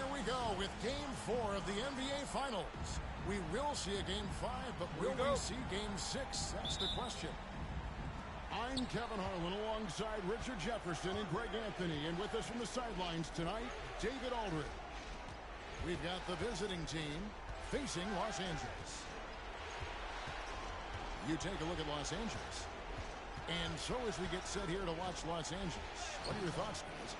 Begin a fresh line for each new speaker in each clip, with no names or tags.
Here we go with Game 4 of the NBA Finals. We will see a Game 5, but will we see Game 6? That's the question. I'm Kevin Harlan alongside Richard Jefferson and Greg Anthony. And with us from the sidelines tonight, David Aldridge. We've got the visiting team facing Los Angeles. You take a look at Los Angeles. And so as we get set here to watch Los Angeles, what are your thoughts, guys?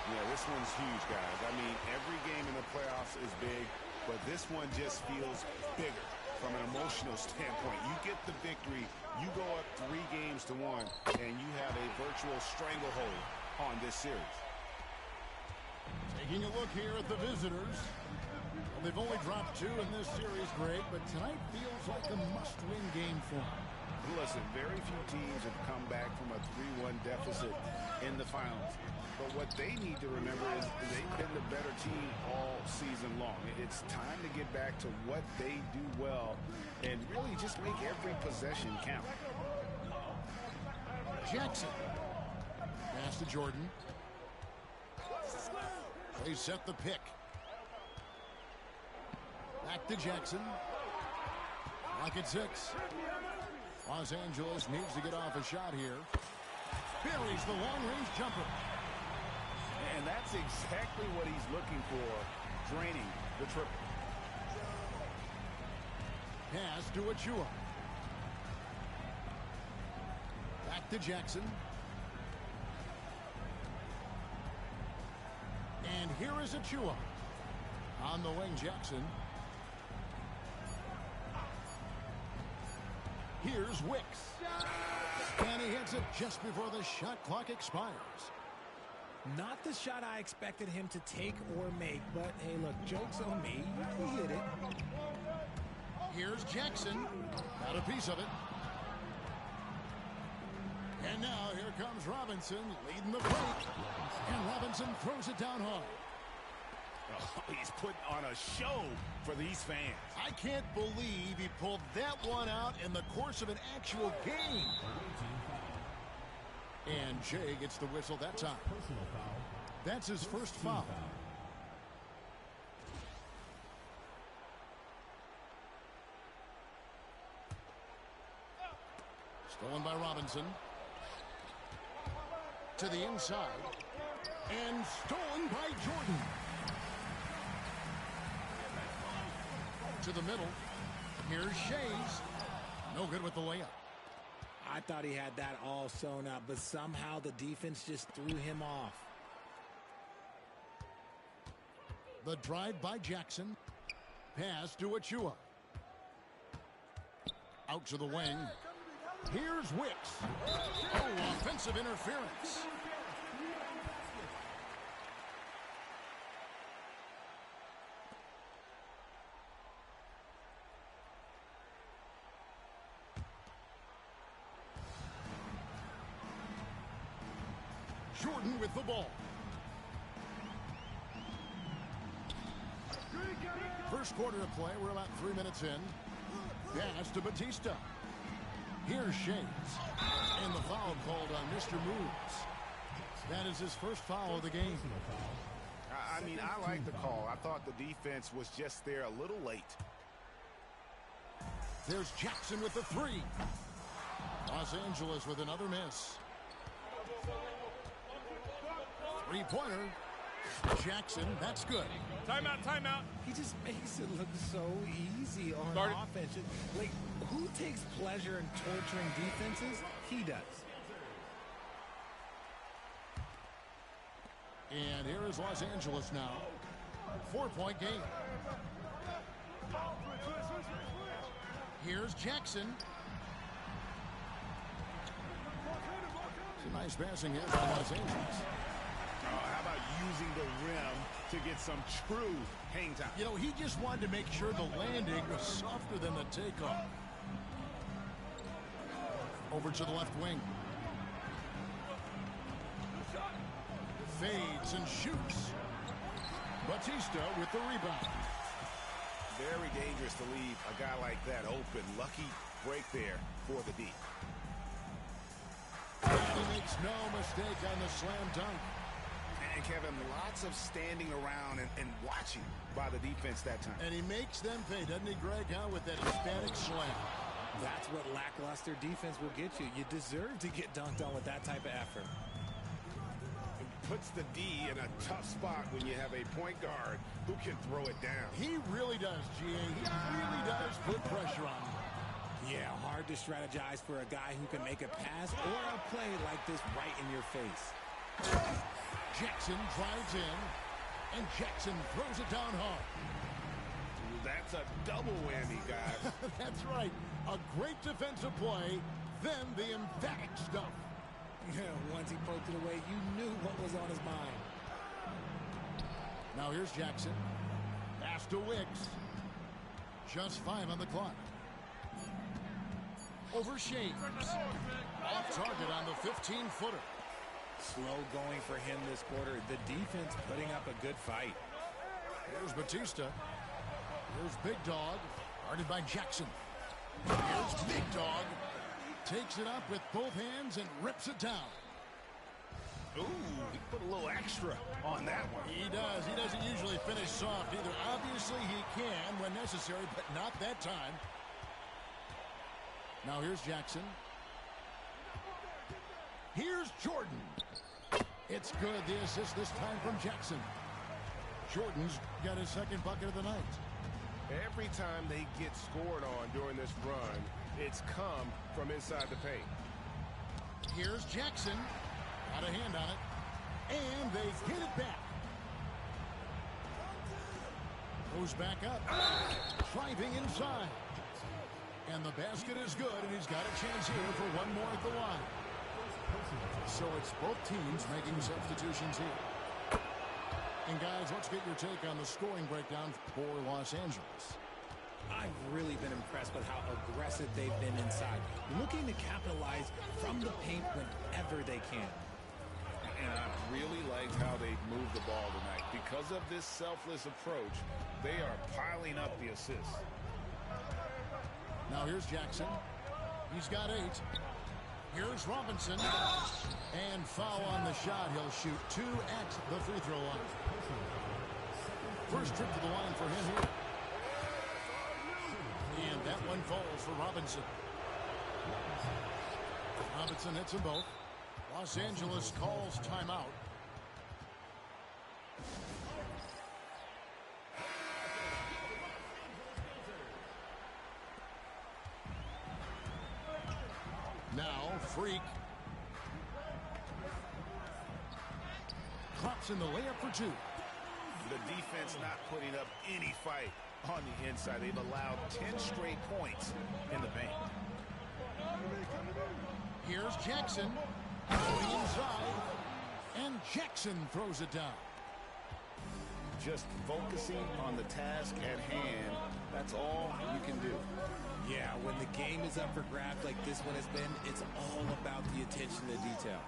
Yeah, this one's huge, guys. I mean, every game in the playoffs is big, but this one just feels bigger from an emotional standpoint. You get the victory, you go up 3-1, and you have a virtual stranglehold on this series.
Taking a look here at the visitors. Well, they've only dropped 2 in this series, Greg, but tonight feels like a must-win game for them.
Listen, very few teams have come back from a 3-1 deficit in the finals. But what they need to remember is they've been the better team all season long. It's time to get back to what they do well and really just make every possession count.
Jackson. Pass to Jordan. They set the pick. Back to Jackson. Clock at 6. Los Angeles needs to get off a shot here. Buries the long-range jumper.
And that's exactly what he's looking for, draining the triple.
Pass to Achua. Back to Jackson. And here is Achua. On the wing, Jackson. Here's Wicks. And he hits it just before the shot clock expires.
Not the shot I expected him to take or make, but hey, look, joke's on me. He hit it.
Here's Jackson. Got a piece of it. And now here comes Robinson leading the break. And Robinson throws it down hard.
Oh, he's putting on a show for these fans.
I can't believe he pulled that one out in the course of an actual game. And Jay gets the whistle that time. That's his first foul. Stolen by Robinson. To the inside. And stolen by Jordan. To the middle. Here's Shays. No good with the layup.
I thought he had that all sewn up, but somehow the defense just threw him off.
The drive by Jackson. Pass to Achua. Out to the wing. Here's Wicks. Oh, offensive interference. Jordan with the ball. First quarter of play. We're about 3 minutes in. Pass to Batista. Here's Shays. And the foul called on Mr. Moves. That is his first foul of the game.
I mean, I like the call. I thought the defense was just there a little late.
There's Jackson with the 3. Los Angeles with another miss. Three-pointer. Jackson, that's good.
Timeout, timeout.
He just makes it look so easy on offense. Like, who takes pleasure in torturing defenses? He does.
And here is Los Angeles now. 4-point game. Here's Jackson. It's a nice passing hit by Los Angeles.
How about using the rim to get some true hang time?
You know, he just wanted to make sure the landing was softer than the takeoff. Over to the left wing. Fades and shoots. Batista with the rebound.
Very dangerous to leave a guy like that open. Lucky break there for the D.
And he makes no mistake on the slam dunk.
And Kevin, lots of standing around and watching by the defense that time.
And he makes them pay, doesn't he, Greg, with that Hispanic slam?
That's what lackluster defense will get you. You deserve to get dunked on with that type of effort.
It puts the D in a tough spot when you have a point guard who can throw it down.
He really does, G.A. He really does put pressure on him.
Yeah, hard to strategize for a guy who can make a pass or a play like this right in your face.
Jackson drives in, and Jackson throws it down hard.
That's a double whammy, guys.
That's right. A great defensive play, then the emphatic stuff.
Yeah, once he poked it away, you knew what was on his mind.
Now here's Jackson. Pass to Wicks. Just 5 on the clock. Over Shane. Off target on the 15-footer.
Slow going for him this quarter. The defense putting up a good fight.
Here's Batista. Here's Big Dog. Guarded by Jackson. Here's Big Dog. Takes it up with both hands and rips it down.
Ooh, he put a little extra on that one.
He does. He doesn't usually finish soft either. Obviously, he can when necessary, but not that time. Now here's Jackson. Here's Jordan. It's good. The assist this time from Jackson. Jordan's got his second bucket of the night.
Every time they get scored on during this run, it's come from inside the paint.
Here's Jackson. Got a hand on it. And they get it back. Goes back up. Driving inside. And the basket is good, and he's got a chance here for one more at the line. So it's both teams making substitutions here. And guys, let's get your take on the scoring breakdown for Los Angeles.
I've really been impressed with how aggressive they've been inside, looking to capitalize from the paint whenever they can.
And I really liked how they moved the ball tonight. Because of this selfless approach, they are piling up the assists.
Now here's Jackson. He's got 8. Here's Robinson. And foul on the shot. He'll shoot 2 at the free throw line. First trip to the line for him here. And that one falls for Robinson. Robinson hits them both. Los Angeles calls timeout. Now, Freak. Drops in the layup for 2.
The defense not putting up any fight on the inside. They've allowed 10 straight points in the paint.
Here's Jackson. Going inside. And Jackson throws it down.
Just focusing on the task at hand. That's all you can do.
Yeah, when the game is up for grabs like this one has been, it's all about the attention to detail.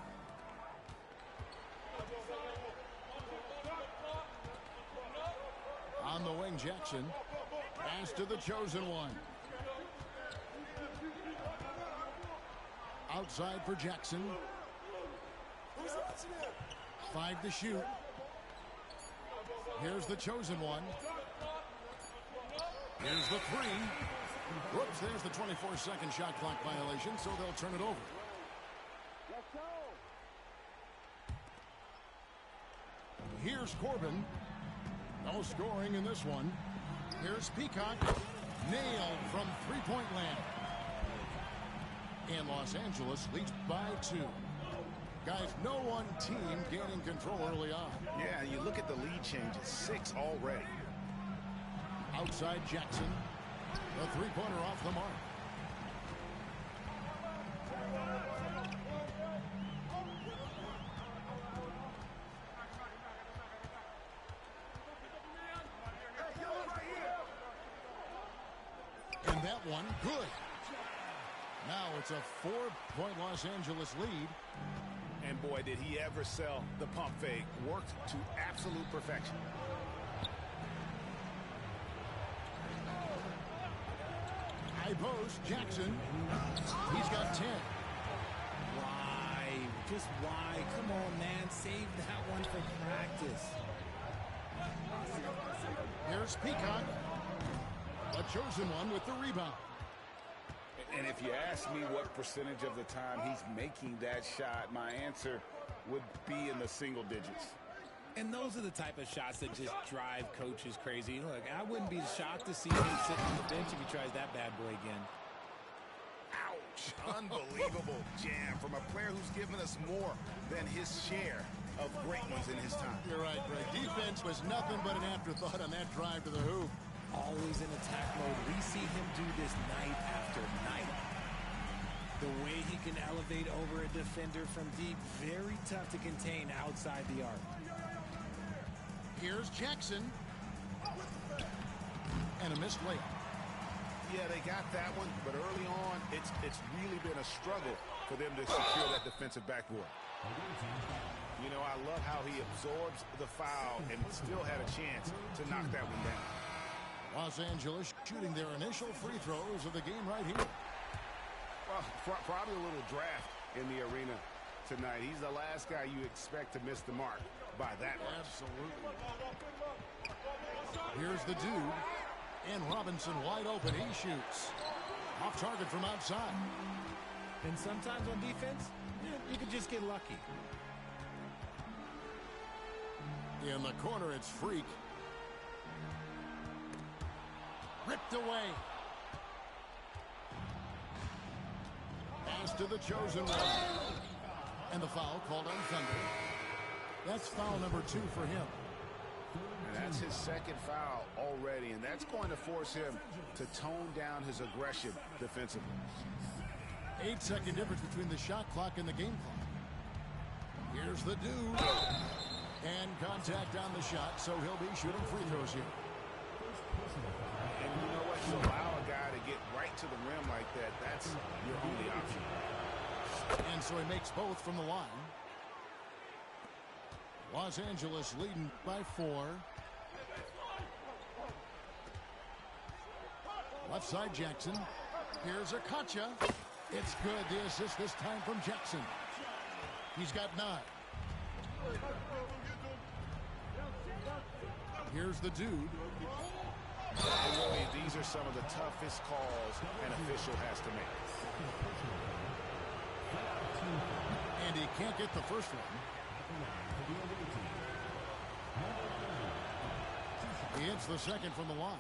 On the wing, Jackson. Pass to the chosen one. Outside for Jackson. 5 to shoot. Here's the chosen one. Here's the 3. Whoops, there's the 24-second shot clock violation, so they'll turn it over. Here's Corbin. No scoring in this one. Here's Peacock. Nailed from three-point land. And Los Angeles leads by 2. Guys, no one team gaining control early on.
Yeah, you look at the lead changes. 6 already.
Outside Jackson. The three-pointer off the mark. And that one, good. Now it's a 4-point Los Angeles lead.
And boy, did he ever sell the pump fake. Worked to absolute perfection.
High post, Jackson. He's got 10.
Drive Just why? Come on, man. Save that one for practice.
Here's Peacock. A chosen one with the rebound.
And if you ask me what percentage of the time he's making that shot, my answer would be in the single digits.
And those are the type of shots that just drive coaches crazy. Look, I wouldn't be shocked to see him sitting on the bench if he tries that bad boy again.
Ouch. Unbelievable jam from a player who's given us more than his share of great ones in his time.
You're right, Greg. Defense was nothing but an afterthought on that drive to the hoop.
Always in attack mode. We see him do this night after night. The way he can elevate over a defender from deep, very tough to contain outside the arc.
Here's Jackson. And a missed layup.
Yeah, they got that one, but early on, it's really been a struggle for them to secure that defensive backboard. You know, I love how he absorbs the foul and still had a chance to knock that one down.
Los Angeles shooting their initial free throws of the game right here.
Well, probably a little draft in the arena tonight. He's the last guy you expect to miss the mark by that much.
Absolutely. Here's the dude. And Robinson wide open. He shoots. Off target from outside.
And sometimes on defense, you can just get lucky.
In the corner, it's Freak. Ripped away. Pass to the chosen one. And the foul called on Thunder. That's foul number 2 for him.
And that's his second foul already, and that's going to force him to tone down his aggression defensively.
8-second difference between the shot clock and the game clock. Here's the dude. And contact on the shot, so he'll be shooting free throws here.
And you know what? You allow a guy to get right to the rim like that, that's your only option.
And so he makes both from the line. Los Angeles leading by 4. Left side Jackson. Here's Akacha. It's good. The assist this time from Jackson. He's got 9. Here's the dude.
And really, these are some of the toughest calls an official has to make.
And he can't get the first one. He hits the second from the line.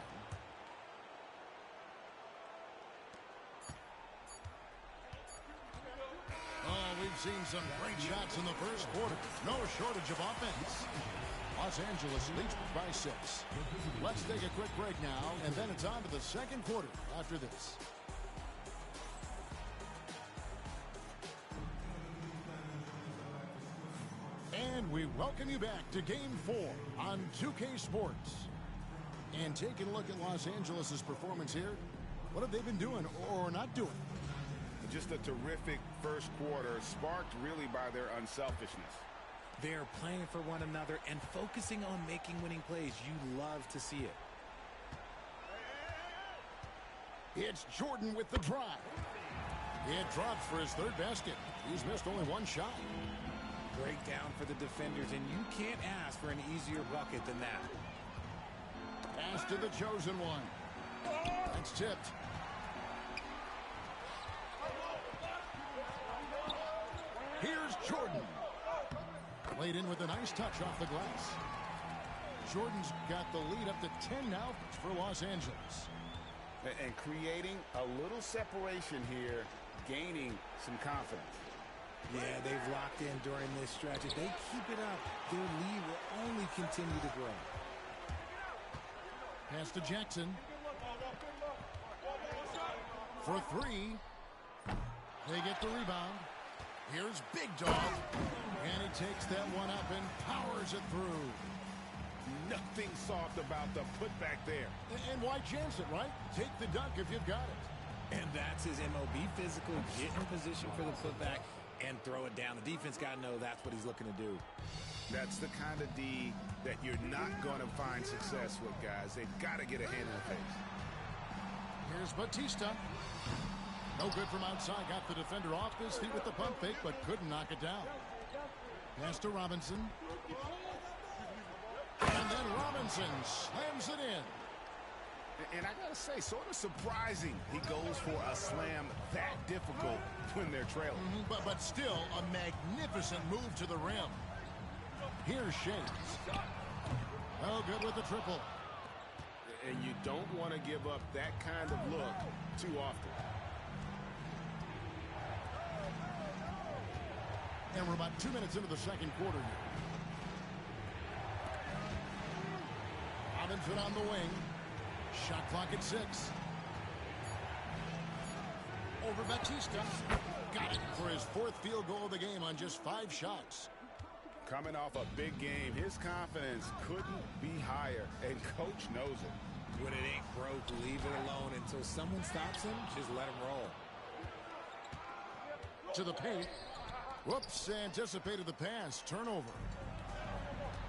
Oh, we've seen some great shots in the first quarter. No shortage of offense. Los Angeles leads by 6. Let's take a quick break now, and then it's on to the second quarter after this. And we welcome you back to Game 4 on 2K Sports. And taking a look at Los Angeles' performance here, what have they been doing or not doing?
Just a terrific first quarter, sparked really by their unselfishness.
They're playing for one another and focusing on making winning plays. You love to see it.
It's Jordan with the drive. It drops for his 3rd basket. He's missed only 1 shot.
Breakdown for the defenders, and you can't ask for an easier bucket than that.
Pass to the chosen one. That's tipped. Here's Jordan. Played in with a nice touch off the glass. Jordan's got the lead up to 10 now for Los Angeles.
And creating a little separation here, gaining some confidence.
Yeah, they've locked in during this stretch. If they keep it up, their lead will only continue to grow.
Pass to Jackson. For 3. They get the rebound. Here's Big Dog. And he takes that one up and powers it through.
Nothing soft about the putback there.
And why chance it, right? Take the dunk if you've got it.
And that's his MO. Be physical, get in position for the putback, and throw it down. The defense got to know that's what he's looking to do.
That's the kind of D that you're not going to find success with, guys. They've got to get a hand in the face.
Here's Batista. No good from outside. Got the defender off his feet with the pump fake, but couldn't knock it down. Pass to Robinson. And then Robinson slams it in.
And I got to say, sort of surprising he goes for a slam that difficult when they're trailing.
But still a magnificent move to the rim. Here's Shades. Oh, good with the triple.
And you don't want to give up that kind of look too often.
And we're about 2 minutes into the second quarter here. Robinson on the wing. Shot clock at 6. Over Batista. Got it for his 4th field goal of the game on just 5 shots.
Coming off a big game, his confidence couldn't be higher, and coach knows it.
When it ain't broke, leave it alone until someone stops him. Just let him roll.
To the paint. Whoops, anticipated the pass. Turnover.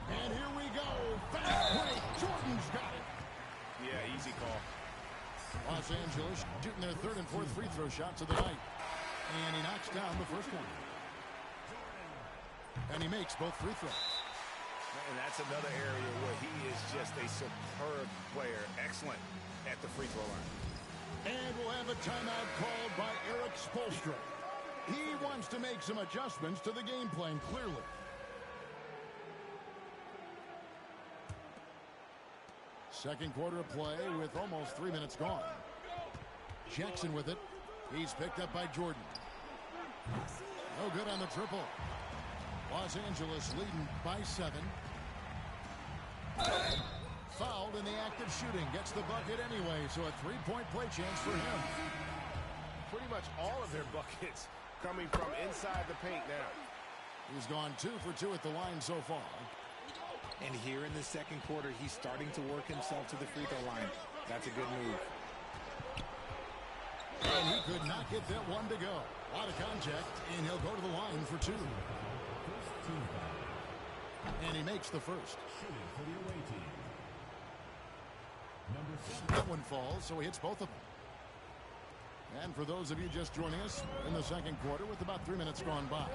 And here we go. Fast break. Jordan's got it.
Yeah, easy call.
Los Angeles shooting their 3rd and 4th free throw shots of the night. And he knocks down the first one. And he makes both free throws.
And that's another area where he is just a superb player. Excellent at the free throw line.
And we'll have a timeout called by Eric Spoelstra. He wants to make some adjustments to the game plan, clearly. Second quarter of play with almost 3 minutes gone. Jackson with it. He's picked up by Jordan. No good on the triple. Los Angeles leading by 7. Fouled in the act of shooting. Gets the bucket anyway, so a 3-point play chance for him.
Pretty much all of their buckets coming from inside the paint now.
He's gone 2 for 2 at the line so far.
And here in the second quarter, he's starting to work himself to the free throw line. That's a good move.
And he could not get that one to go. A lot of contact, and he'll go to the line for 2. And he makes the first. That one falls, so he hits both of them. And for those of you just joining us in the second quarter with about 3 minutes gone by.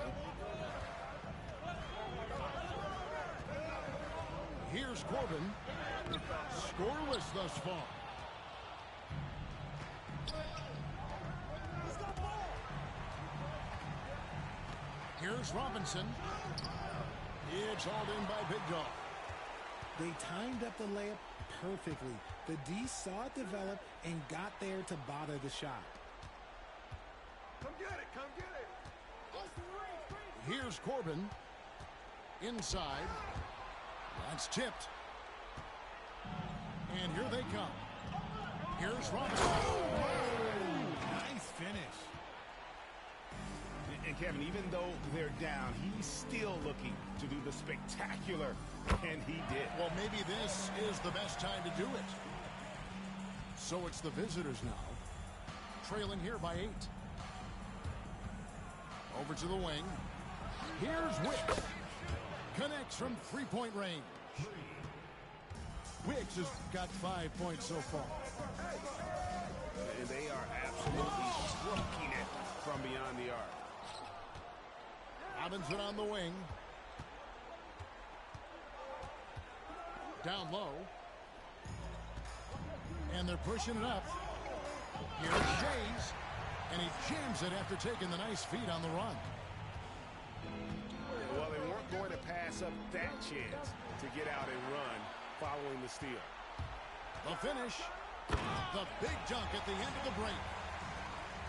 Here's Corbin. Scoreless thus far. Here's Robinson. It's hauled in by Big Dog.
They timed up the layup perfectly. The D saw it develop and got there to bother the shot.
Come get it, come get it.
Here's Corbin. Inside. That's tipped. And here they come. Here's Robinson.
Nice finish.
And Kevin, even though they're down, he's still looking to do the spectacular, and he did.
Well, maybe this is the best time to do it. So it's the visitors now, trailing here by 8. Over to the wing. Here's Wicks. Connects from 3-point range. Wicks has got 5 points so far.
And they are absolutely stroking it from beyond the arc.
Robinson on the wing. Down low. And they're pushing it up. Here's Shays. And he jams it after taking the nice feed on the run.
Well, they weren't going to pass up that chance to get out and run following the steal.
The finish. The big dunk at the end of the break.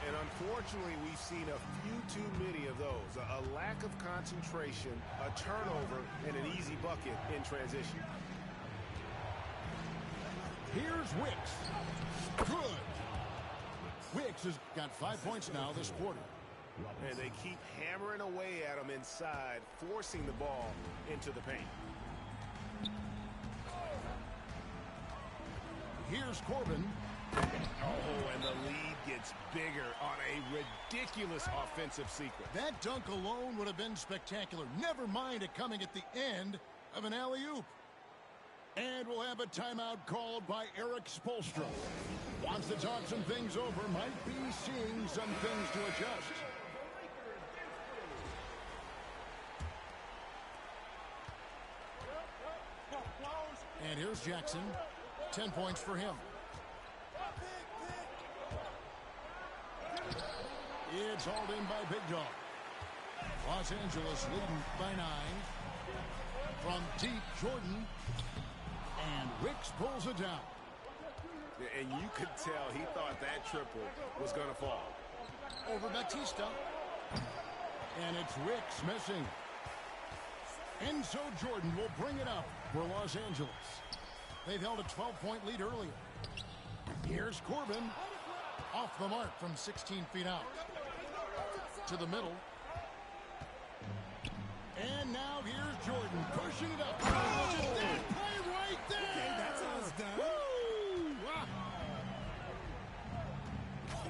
And unfortunately, we've seen a few too many of those. A lack of concentration, a turnover, and an easy bucket in transition.
Here's Wicks. Good. Wicks has got 5 points now this quarter.
And they keep hammering away at him inside, forcing the ball into the paint.
Here's Corbin.
Oh, and the lead gets bigger on a ridiculous offensive sequence.
That dunk alone would have been spectacular. Never mind it coming at the end of an alley-oop. And we'll have a timeout called by Eric Spoelstra. Wants to talk some things over, might be seeing some things to adjust. And here's Jackson. 10 points for him. It's hauled in by Big Dog. Los Angeles leading by 9. From deep, Jordan. And Wicks pulls it down.
And you could tell he thought that triple was going to fall.
Over Batista. And it's Wicks missing. And so Jordan will bring it up for Los Angeles. They've held a 12-point lead earlier. Here's Corbin. Off the mark from 16 feet out. To the middle. And now here's Jordan pushing it up. Oh, that play right there.
Okay, that's how it's done.
Woo!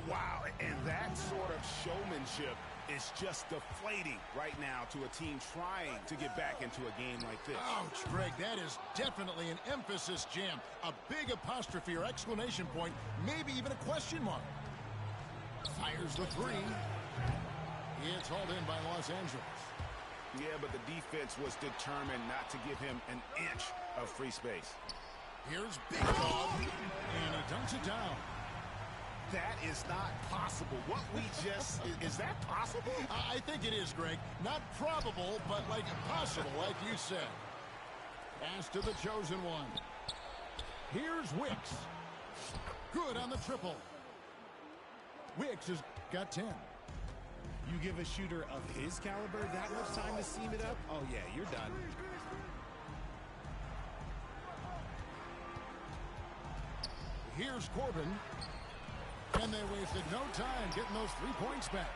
Wow, and that sort of showmanship is just deflating right now to a team trying to get back into a game like this.
Ouch, Greg, that is definitely an emphasis jam. A big apostrophe or exclamation point, maybe even a question mark. Fires the three. It's hauled in by Los Angeles.
Yeah, but the defense was determined not to give him an inch of free space.
Here's Big Dog, and he dunks it down.
That is not possible. What we just... is that possible?
I think it is, Greg. Not probable, but like possible, like you said. Pass to the chosen one. Here's Wicks. Good on the triple. Wicks has got 10.
You give a shooter of his caliber that much time to seam it up? Oh, yeah, you're done.
Here's Corbin. And they wasted no time getting those 3 points back.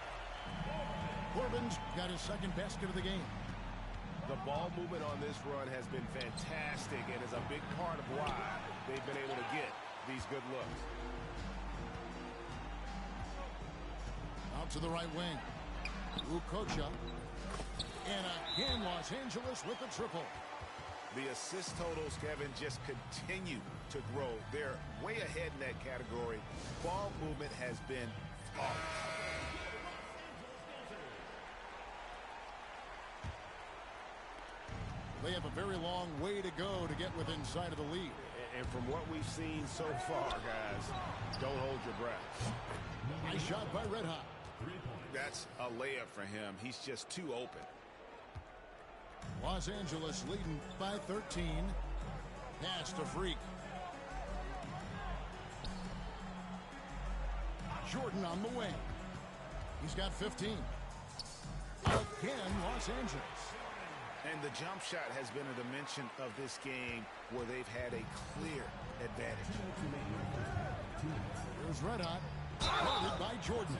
Corbin's got his second basket of the game.
The ball movement on this run has been fantastic and is a big part of why they've been able to get these good looks.
Out to the right wing. Ukocha. And again, Los Angeles with the triple.
The assist totals, Kevin, just continue to grow. They're way ahead in that category. Ball movement has been flawless.
They have a very long way to go to get within sight of the lead.
And from what we've seen so far, guys, don't hold your breath.
Nice shot by Red Hot.
That's a layup for him. He's just too open.
Los Angeles leading by 13. Pass to Freak. Jordan on the way. He's got 15. Again, Los Angeles.
And the jump shot has been a dimension of this game where they've had a clear advantage.
Here's Red Hot. Guarded by Jordan.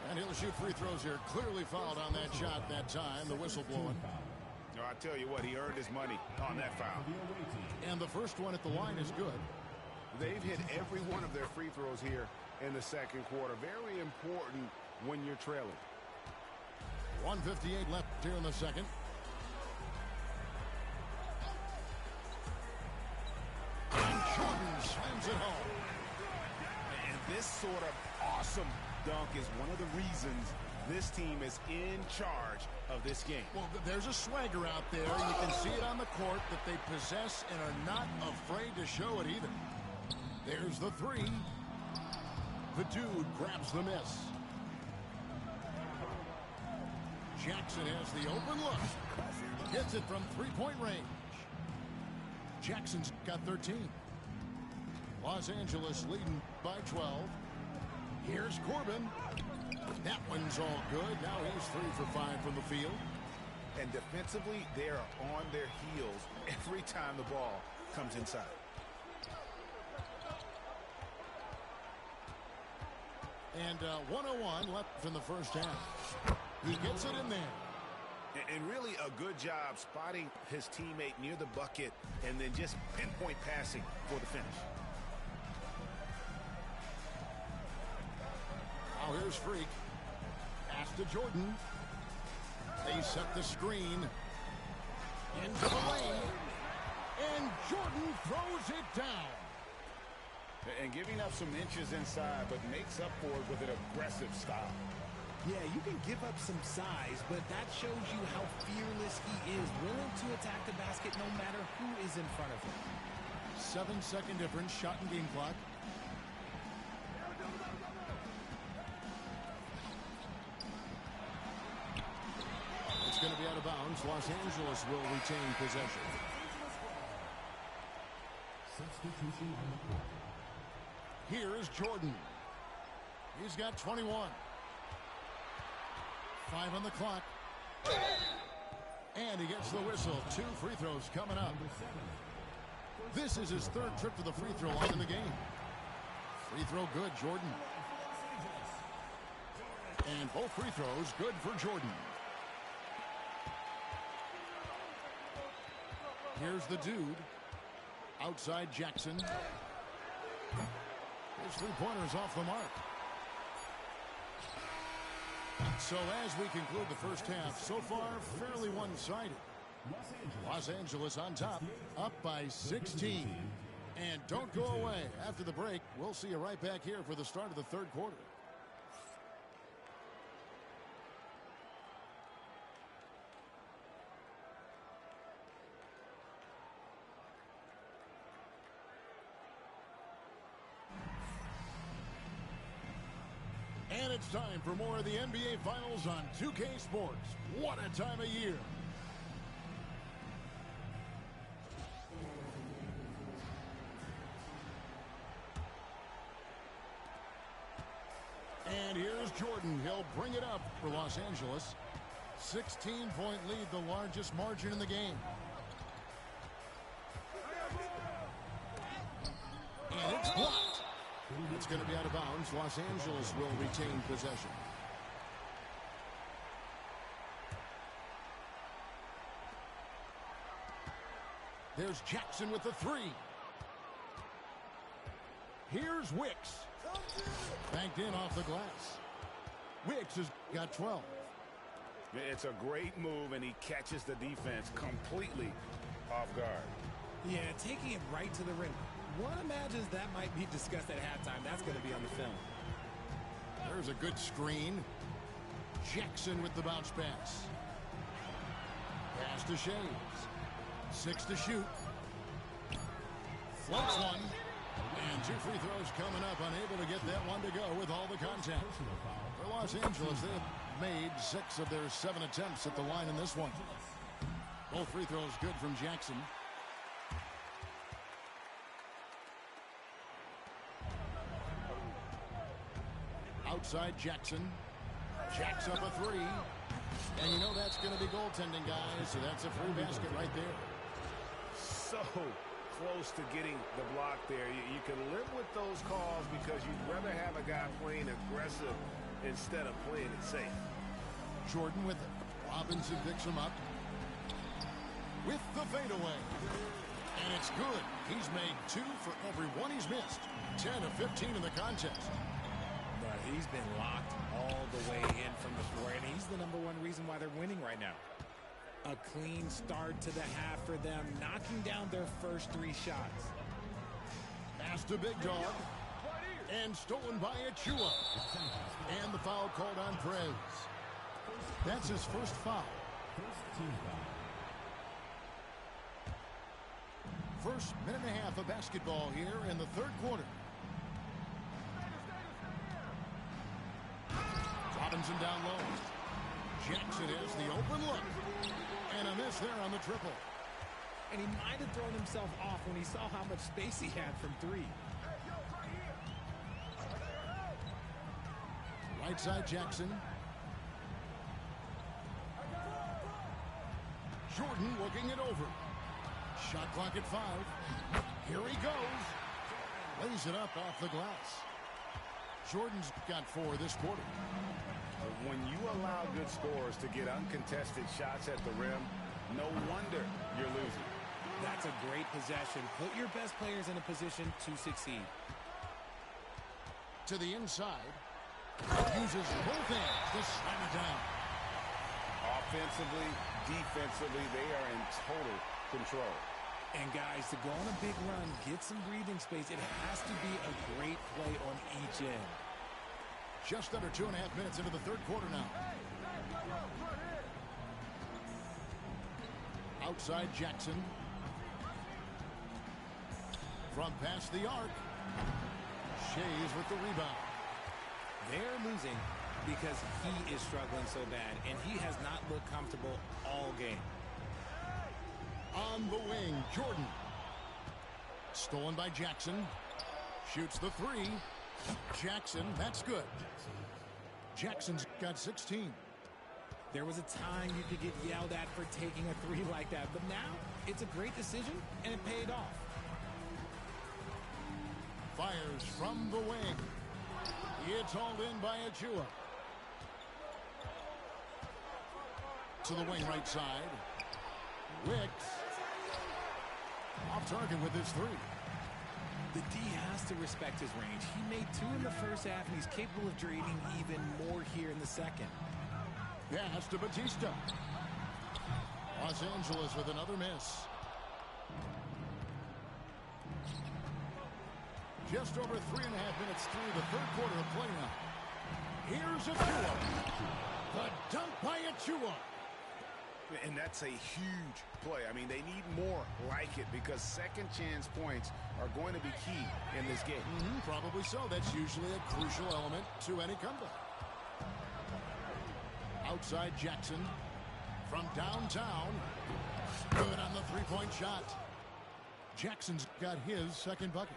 And he'll shoot free throws here. Clearly fouled on that shot that time. The whistle blowing.
No, I tell you what, he earned his money on that foul.
And the first one at the line is good.
They've hit every one of their free throws here in the second quarter. Very important when you're trailing.
1:58 left here in the second. And Jordan slams it home.
And this sort of awesome dunk is one of the reasons this team is in charge of this game.
Well, there's a swagger out there. You can see it on the court that they possess and are not afraid to show it either. There's the three. The dude grabs the miss. Jackson has the open look. Hits it from three-point range. Jackson's got 13. Los Angeles leading by 12. Here's Corbin. That one's all good. Now he's 3 for 5 from the field.
And defensively, they are on their heels every time the ball comes inside.
And 101 left in the first half. He gets it in there.
And really a good job spotting his teammate near the bucket and then just pinpoint passing for the finish.
Now here's Freak. Pass to Jordan. They set the screen. Into the lane. And Jordan throws it down.
And giving up some inches inside, but makes up for it with an aggressive style.
Yeah, you can give up some size, but that shows you how fearless he is, willing to attack the basket no matter who is in front of him.
7-second difference, shot and game clock. It's going to be out of bounds. Los Angeles will retain possession. Substitution on the court. Here is Jordan. He's got 21. 5 on the clock. And he gets the whistle. 2 free throws coming up. This is his 3rd trip to the free throw line in the game. Free throw good, Jordan. And both free throws good for Jordan. Here's the dude. Outside Jackson. His three-pointer's off the mark. So as we conclude the first half, so far fairly one-sided. Los Angeles on top, up by 16. And don't go away. After the break, we'll see you right back here for the start of the 3rd quarter. And it's time for more of the NBA Finals on 2K Sports. What a time of year. And here's Jordan. He'll bring it up for Los Angeles. 16-point lead, the largest margin in the game. And it's blocked. It's going to be out of bounds. Los Angeles will retain possession. There's Jackson with the 3. Here's Wicks. Banked in off the glass. Wicks has got 12.
It's a great move, and he catches the defense completely off guard.
Yeah, taking it right to the rim. One imagines that might be discussed at halftime. That's going to be on the film.
There's a good screen. Jackson with the bounce pass. Pass to Shaves. 6 to shoot. Floats one. And 2 free throws coming up. Unable to get that one to go with all the contact. For Los Angeles, they have made 6 of their 7 attempts at the line in this one. Both free throws good from Jackson. Outside Jackson. Jacks up a 3. And you know that's going to be goaltending, guys. So that's a free basket right there.
So close to getting the block there. You can live with those calls because you'd rather have a guy playing aggressive instead of playing it safe.
Jordan with it. Robinson picks him up. With the fadeaway. And it's good. He's made 2 for every one he's missed. 10 of 15 in the contest.
But he's been locked all the way in from the floor, and he's the #1 reason why they're winning right now. A clean start to the half for them, knocking down their first 3 shots.
Pass to Big Dog. And stolen by Achua. And the foul called on Perez. That's his first foul. First minute and a half of basketball here in the 3rd quarter. Robinson down low. Jackson has the open look. And a miss there on the triple.
And he might have thrown himself off when he saw how much space he had from 3.
Right side Jackson. Jordan looking it over. Shot clock at 5. Here he goes. Lays it up off the glass. Jordan's got 4 this quarter.
When you allow good scorers to get uncontested shots at the rim, no wonder you're losing.
That's a great possession. Put your best players in a position to succeed.
To the inside. Uses both hands to slam it down.
Offensively, defensively, they are in total control.
And guys, to go on a big run, get some breathing space, it has to be a great play on each end.
Just under 2.5 minutes into the third quarter now. Outside Jackson. From past the arc. Shays with the rebound.
They're losing because he is struggling so bad, and he has not looked comfortable all game.
On the wing, Jordan. Stolen by Jackson. Shoots the three. Jackson, that's good. Jackson's got 16.
There was a time you could get yelled at for taking a three like that, but now it's a great decision, and it paid off.
Fires from the wing. It's hauled in by Achua. To the wing right side. Wicks. Off target with his three.
The D has to respect his range. He made 2 in the first half, and he's capable of draining even more here in the second.
Pass to Batista. Los Angeles with another miss. Just over 3.5 minutes through the third quarter of play now. Here's Achua. The dunk by Achua.
And that's a huge play. I mean, they need more like it because second chance points are going to be key in this game.
Probably so. That's usually a crucial element to any comeback. Outside Jackson. From downtown. Good on the three-point shot. Jackson's got his second bucket.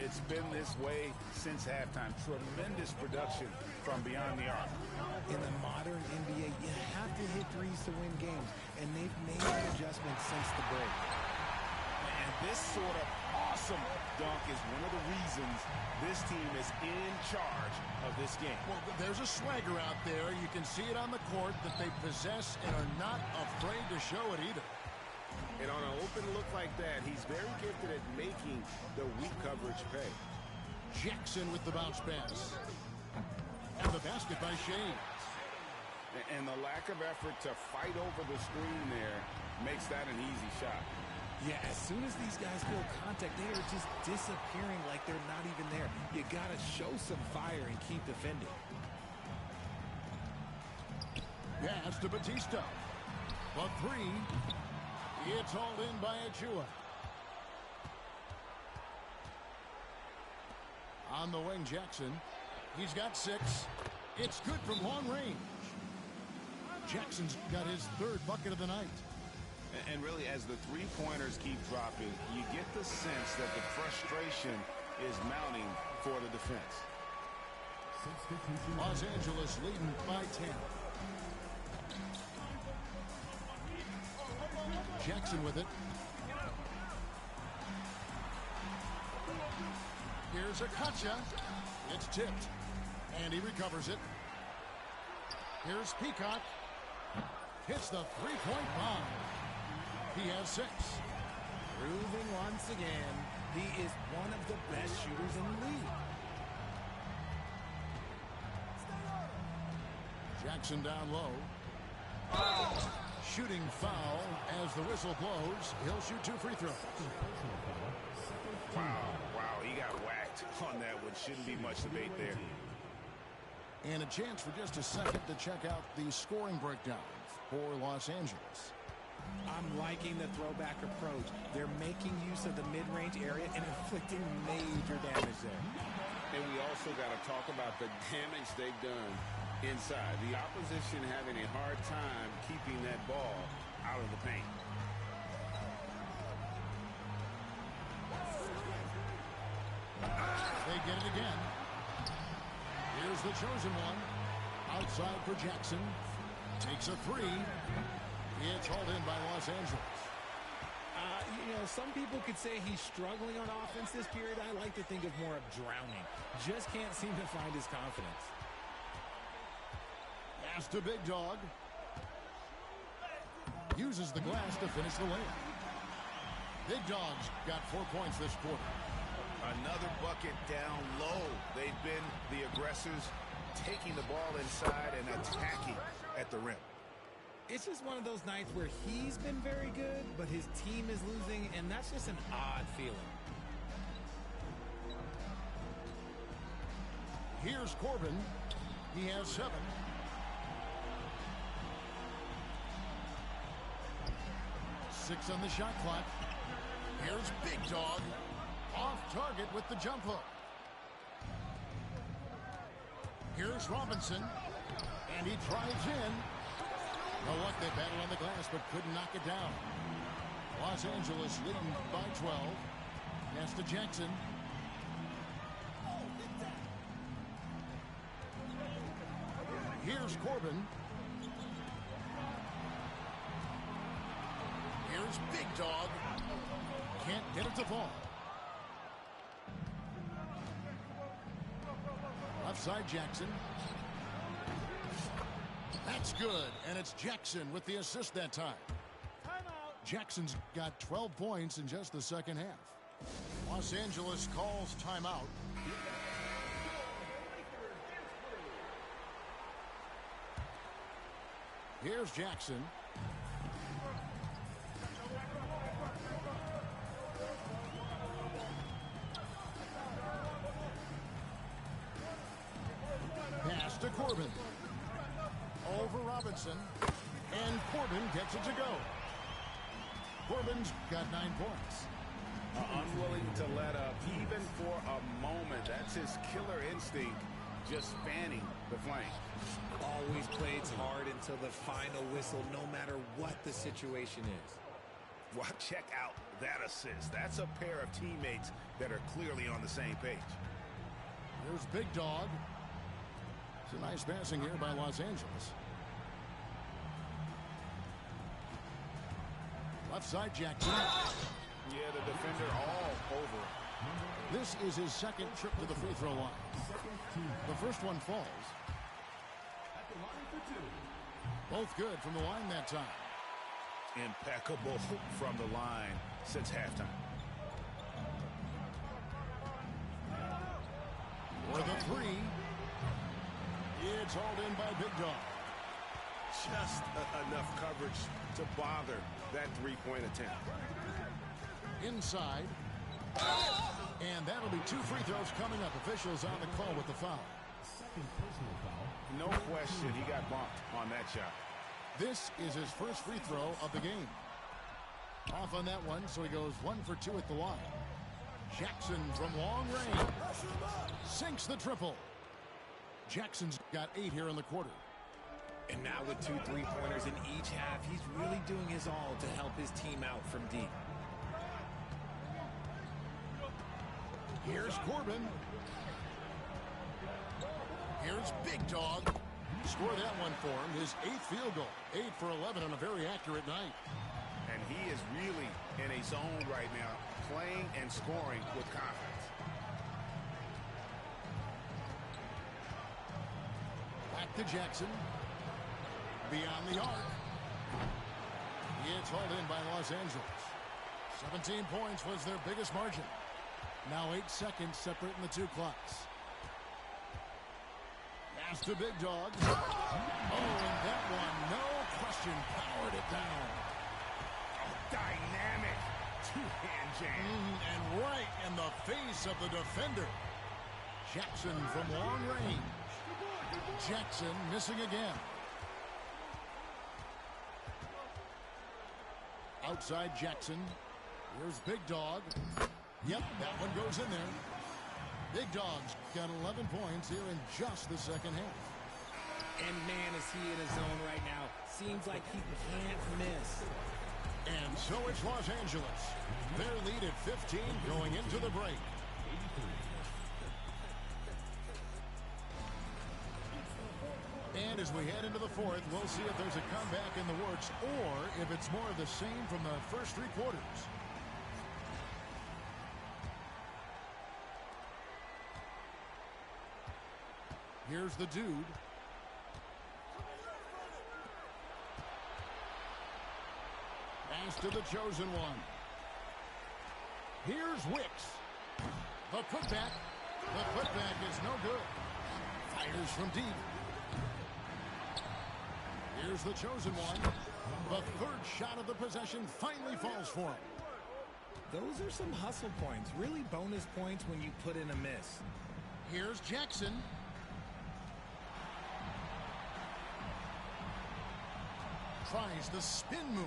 It's been this way since halftime. Tremendous production from beyond the arc.
In the modern NBA, you have to hit threes to win games, and they've made an adjustment since the break.
And this sort of awesome dunk is one of the reasons this team is in charge of this game.
Well, there's a swagger out there. You can see it on the court that they possess and are not afraid to show it either.
And on an open look like that, he's very gifted at making the weak coverage pay.
Jackson with the bounce pass. And the basket by Shane.
And the lack of effort to fight over the screen there makes that an easy shot.
Yeah, as soon as these guys feel contact, they are just disappearing like they're not even there. You got to show some fire and keep defending.
Pass to Batista. The three. It's hauled in by Achua. On the wing, Jackson. He's got 6. It's good from long range. Jackson's got his third bucket of the night.
And really, as the three-pointers keep dropping, you get the sense that the frustration is mounting for the defense.
Los Angeles leading by 10. Jackson with it. Here's Akacha. It's tipped. And he recovers it. Here's Peacock. Hits the three-point bomb. He has 6.
Proving once again, he is one of the best shooters in the league.
Jackson down low. Shooting foul as the whistle blows. He'll shoot 2 free throws.
Wow, he got whacked on that one. Shouldn't be much debate there.
And a chance for just a second to check out the scoring breakdown for Los Angeles.
I'm liking the throwback approach. They're making use of the mid-range area and inflicting major damage there.
And we also got to talk about the damage they've done inside. The opposition having a hard time keeping that ball out of the paint.
They get it again. Here's the chosen one. Outside for Jackson. Takes a 3. It's hauled in by Los Angeles.
Some people could say he's struggling on offense this period. I like to think of more of drowning. Just can't seem to find his confidence.
Pass to Big Dog. Uses the glass to finish the layup. Big Dog's got 4 points this quarter.
Another bucket down low. They've been the aggressors, taking the ball inside and attacking at the rim.
It's just one of those nights where he's been very good, but his team is losing, and that's just an odd feeling.
Here's Corbin. He has 7. Six on the shot clock. Here's Big Dog. Off target with the jump hook. Here's Robinson. And he drives in. No luck, they battled on the glass but couldn't knock it down. Los Angeles leading by 12. Pass to Jackson. Here's Corbin. Here's Big Dog. Can't get it to fall. Left side Jackson. That's good, and it's Jackson with the assist that time. Jackson's got 12 points in just the second half. Los Angeles calls timeout. Here's Jackson. Pass to Corbin. Over Robinson. And Corbin gets it to go. Corbin's got 9 points.
Unwilling to let up even for a moment. That's his killer instinct, just fanning the flame.
Always plays hard until the final whistle, no matter what the situation is.
Well, check out that assist. That's a pair of teammates that are clearly on the same page.
Here's Big Dog. It's a nice passing here by Los Angeles. Left side Jackson.
Yeah, the defender all over it.
This is his second trip to the free throw line. The first one falls. Both good from the line that time.
Impeccable from the line since halftime.
For the 3. It's hauled in by Big Dog.
Just enough coverage to bother that three-point attempt.
Inside. And that'll be 2 free throws coming up. Officials on the call with the foul.
Second personal foul.
No question he got bumped on that shot.
This is his first free throw of the game. Off on that one, so he goes 1 for 2 at the line. Jackson from long range. Sinks the triple. Jackson's got 8 here in the quarter.
And now with 2 3-pointers in each half, he's really doing his all to help his team out from deep.
Here's Corbin. Here's Big Dog. Score that one for him. His 8th field goal. 8 for 11 on a very accurate night.
And he is really in a zone right now, playing and scoring with confidence.
Back to Jackson. Beyond the arc. It's hauled in by Los Angeles. 17 points was their biggest margin. Now 8 seconds separating the 2 clocks. Pass to Big Dog. Oh, and that one, no question, powered it down.
Dynamic two-hand jam.
And right in the face of the defender. Jackson from long range. Jackson missing again. Outside Jackson. Here's Big Dog. Yep, that one goes in there. Big Dog's got 11 points here in just the second half.
And man, is he in a zone right now. Seems like he can't miss.
And so it's Los Angeles. Their lead at 15 going into the break. And as we head into the 4th, we'll see if there's a comeback in the works or if it's more of the same from the first 3 quarters. Here's the dude. Pass to the chosen one. Here's Wicks. The putback. The putback is no good. Fires from deep. Here's the chosen one. The third shot of the possession finally falls for him.
Those are some hustle points. Really bonus points when you put in a miss.
Here's Jackson. Tries the spin move.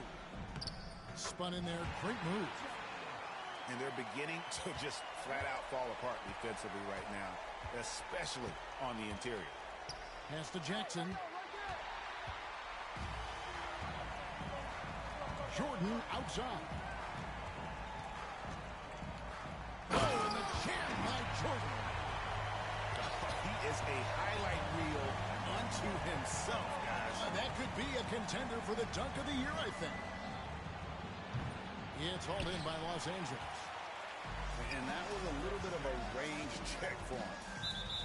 Spun in there. Great move.
And they're beginning to just flat out fall apart defensively right now, especially on the interior.
Pass to Jackson. Jordan outside. Oh, and the jam by Jordan.
He is a highlight reel unto himself, guys.
That could be a contender for the dunk of the year, I think. It's hauled in by Los Angeles.
And that was a little bit of a range check for him.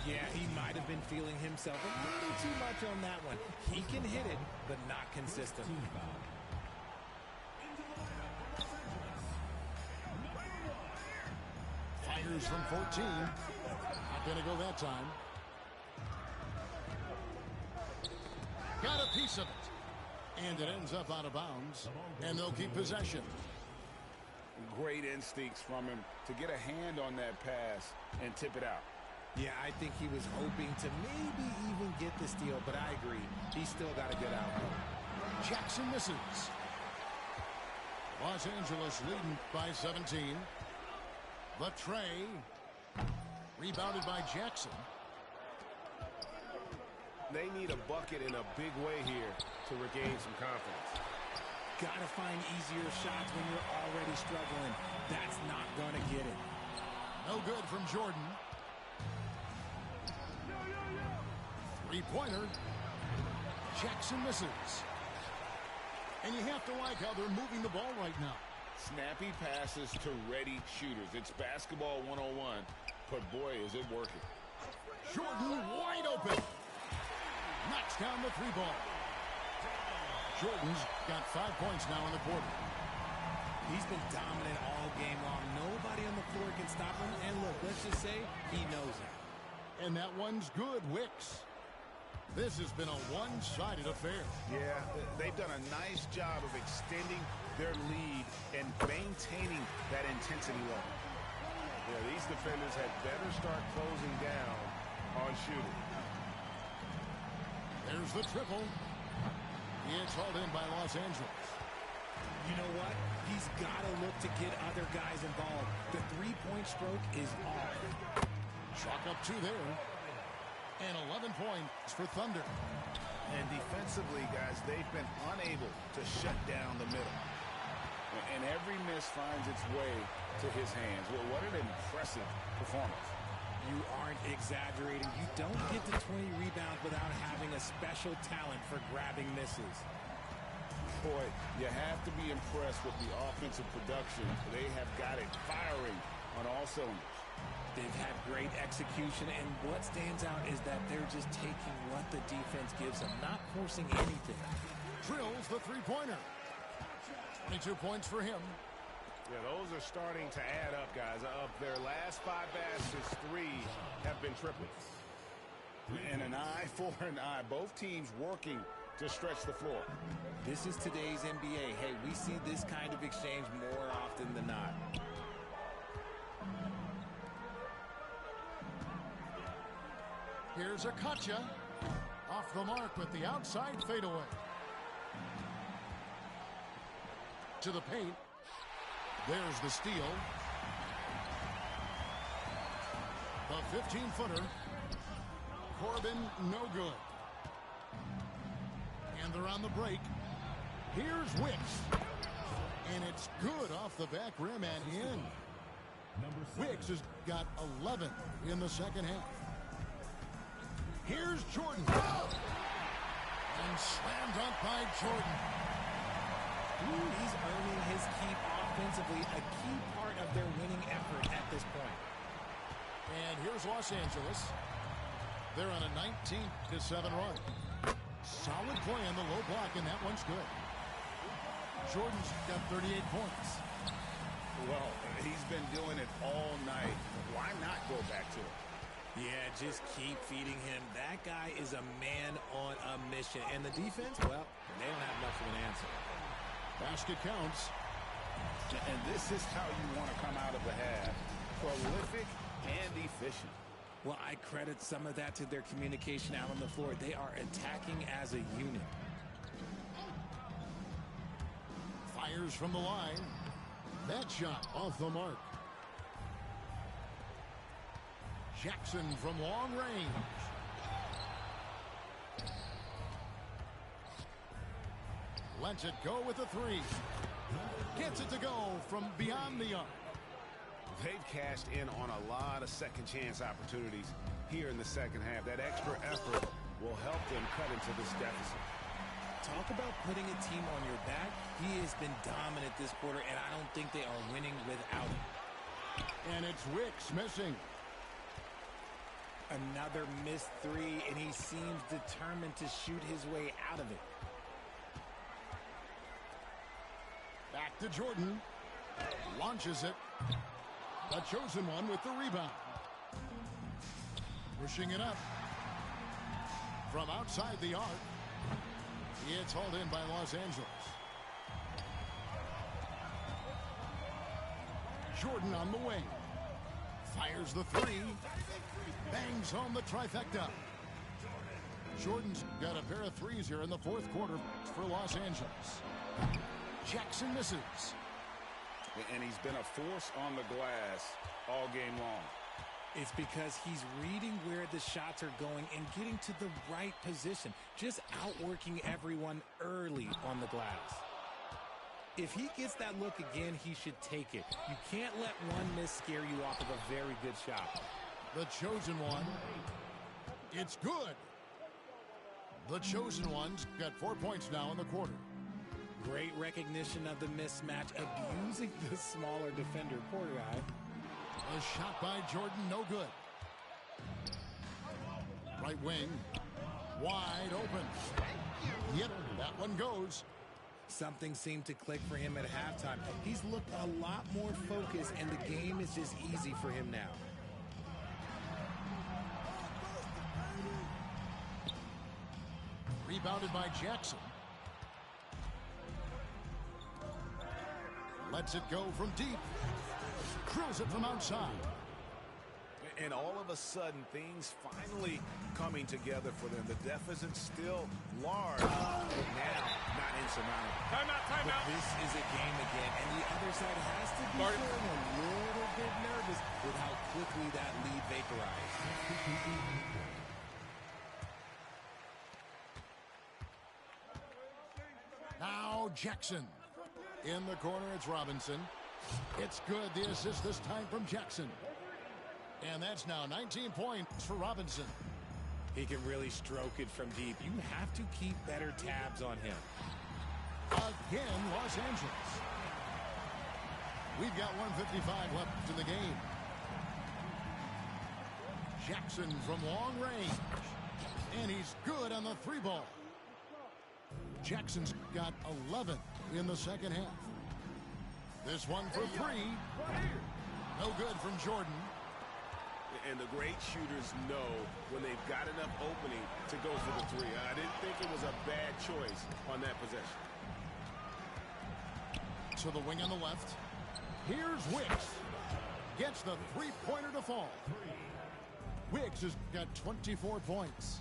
Yeah, he might have been feeling himself a little too much on that one. He can hit it, but not consistent.
Team foul.
Fires from 14. Not going to go that time. Got a piece of it. And it ends up out of bounds. And they'll keep possession.
Great instincts from him to get a hand on that pass and tip it out.
Yeah, I think he was hoping to maybe even get the steal, but I agree. He's still got a good outcome.
Jackson misses. Los Angeles leading by 17. The tray. Rebounded by Jackson.
They need a bucket in a big way here to regain some confidence.
Gotta find easier shots when you're already struggling. That's not gonna get it.
No good from Jordan. Three-pointer. Jackson misses. And you have to like how they're moving the ball right now.
Snappy passes to ready shooters. It's basketball 101, but boy, is it working.
Jordan wide open. Knocks down the three ball. Jordan's got 5 points now in the quarter.
He's been dominant all game long. Nobody on the floor can stop him. And look, let's just say he knows it.
And that one's good, Wicks. This has been a one-sided affair.
Yeah, they've done a nice job of extending their lead and maintaining that intensity level. Yeah, these defenders had better start closing down on shooting.
There's the triple. It's hauled in by Los Angeles.
You know what? He's got to look to get other guys involved. The three-point stroke is off.
Chalk up 2 there. And 11 points for Thunder.
And defensively, guys, they've been unable to shut down the middle. And every miss finds its way to his hands. Well, what an impressive performance.
You aren't exaggerating. You don't get to 20 rebounds without having a special talent for grabbing misses.
Boy, you have to be impressed with the offensive production. They have got it firing on all cylinders.
They've had great execution, and what stands out is that they're just taking what the defense gives them, not forcing anything.
Drills the three-pointer. 22 points for him.
Yeah, those are starting to add up, guys. Of their last 5 baskets, 3 have been triples. And an eye for an eye. Both teams working to stretch the floor.
This is today's NBA. Hey, we see this kind of exchange more often than not.
Here's Akacha. Off the mark with the outside fadeaway. To the paint. There's the steal. The 15-footer. Corbin, no good. And they're on the break. Here's Wicks. And it's good off the back rim and in. Wicks has got 11 in the second half. Here's Jordan. And slam dunk by Jordan.
Ooh, he's earning his keep offensively, a key part of their winning effort at this point.
And here's Los Angeles. They're on a 19-7 run. Solid play on the low block, and that one's good. Jordan's got 38 points.
Well, he's been doing it all night. Why not go back to it?
Yeah, just keep feeding him. That guy is a man on a mission. And the defense, well, they don't have much of an answer.
Basket counts.
And this is how you want to come out of the half. Prolific and efficient.
Well, I credit some of that to their communication out on the floor. They are attacking as a unit.
Fires from the line. That shot off the mark. Jackson from long range. Lets it go with the three. Gets it to go from beyond the arc.
They've cashed in on a lot of second chance opportunities here in the second half. That extra effort will help them cut into this deficit.
Talk about putting a team on your back. He has been dominant this quarter, and I don't think they are winning without him.
And it's Wicks missing.
Another missed three, and he seems determined to shoot his way out of it.
Back to Jordan. Launches it. The chosen one with the rebound. Pushing it up. From outside the arc. It's hauled in by Los Angeles. Jordan on the wing. Fires the three. Bangs home the trifecta. Jordan's got a pair of threes here in the fourth quarter for Los Angeles. Jackson misses.
And he's been a force on the glass all game long.
It's because he's reading where the shots are going and getting to the right position. Just outworking everyone early on the glass. If he gets that look again, he should take it. You can't let one miss scare you off of a very good shot.
The chosen one. It's good. The chosen one's got 4 points now in the quarter.
Great recognition of the mismatch, abusing the smaller defender. Poor guy.
A shot by Jordan, no good. Right wing, wide open. Yep, that one goes.
Something seemed to click for him at halftime. He's looked a lot more focused, and the game is just easy for him now.
Rebounded by Jackson. Lets it go from deep. Drills it from outside.
And all of a sudden, things finally coming together for them. The deficit's still large, but now not insurmountable.
Timeout. But this is a game again, and the other side has to be feeling a little bit nervous with how quickly that lead vaporized.
Now Jackson. In the corner, it's Robinson. It's good. The assist this time from Jackson. And that's now 19 points for Robinson.
He can really stroke it from deep. You have to keep better tabs on him.
Again, Los Angeles. We've got 1:55 left in the game. Jackson from long range. And he's good on the three ball. Jackson's got 11 in the second half. This one for three. No good from Jordan.
And the great shooters know when they've got enough opening to go for the three. I didn't think it was a bad choice on that possession.
To the wing on the left. Here's Wicks. Gets the three-pointer to fall. Wicks has got 24 points.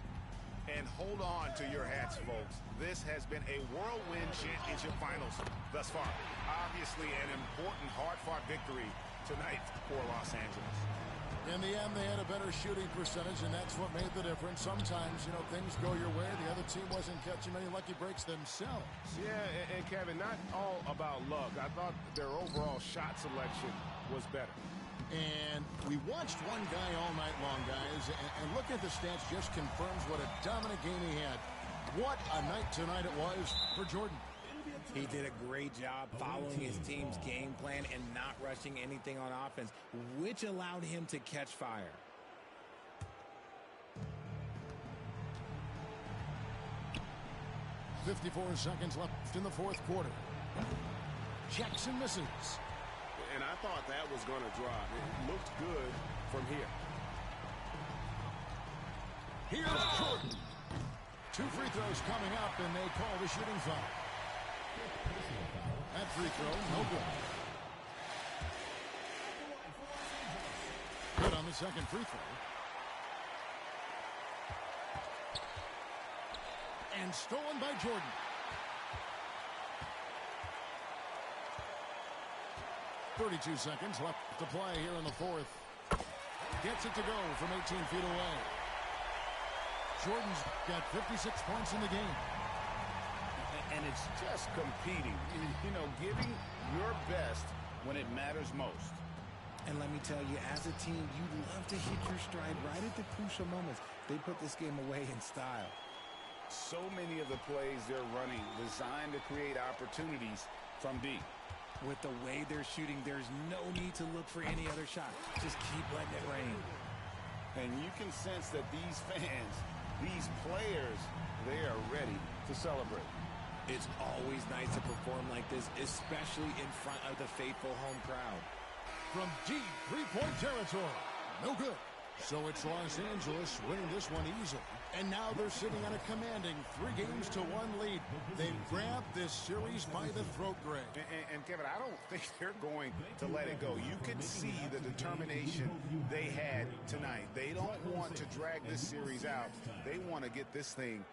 And hold on to your hats, folks. This has been a whirlwind championship finals thus far. Obviously an important, hard-fought victory tonight for Los Angeles.
In the end, they had a better shooting percentage, and that's what made the difference. Sometimes, you know, things go your way. The other team wasn't catching many lucky breaks themselves.
Yeah, and Kevin, not all about luck. I thought their overall shot selection was better.
And we watched one guy all night long, guys, and looking at the stats just confirms what a dominant game he had. What a night tonight it was for Jordan.
He did a great job following his team's game plan and not rushing anything on offense, which allowed him to catch fire.
.54 seconds left in the fourth quarter. Jackson misses.
And I thought that was going to drop. It looked good from here.
Here's Jordan. 2 free throws coming up, and they call the shooting foul. That free throw, no good. Good on the second free throw. And stolen by Jordan. .32 seconds left to play here in the fourth. Gets it to go from 18 feet away. Jordan's got 56 points in the game.
And it's just competing. You know, giving your best when it matters most.
And let me tell you, as a team, you love to hit your stride right at the crucial moments. They put this game away in style.
So many of the plays they're running designed to create opportunities from deep.
With the way they're shooting, there's no need to look for any other shot. Just keep letting it rain.
And you can sense that these fans, these players, they are ready to celebrate.
It's always nice to perform like this, especially in front of the faithful home crowd.
From deep three-point territory. No good. So it's Los Angeles winning this one easily. And now they're sitting on a commanding 3-1 lead. They've grabbed this series by the throat, Greg.
And Kevin, I don't think they're going to let it go. You could see the determination they had tonight. They don't want to drag this series out. They want to get this thing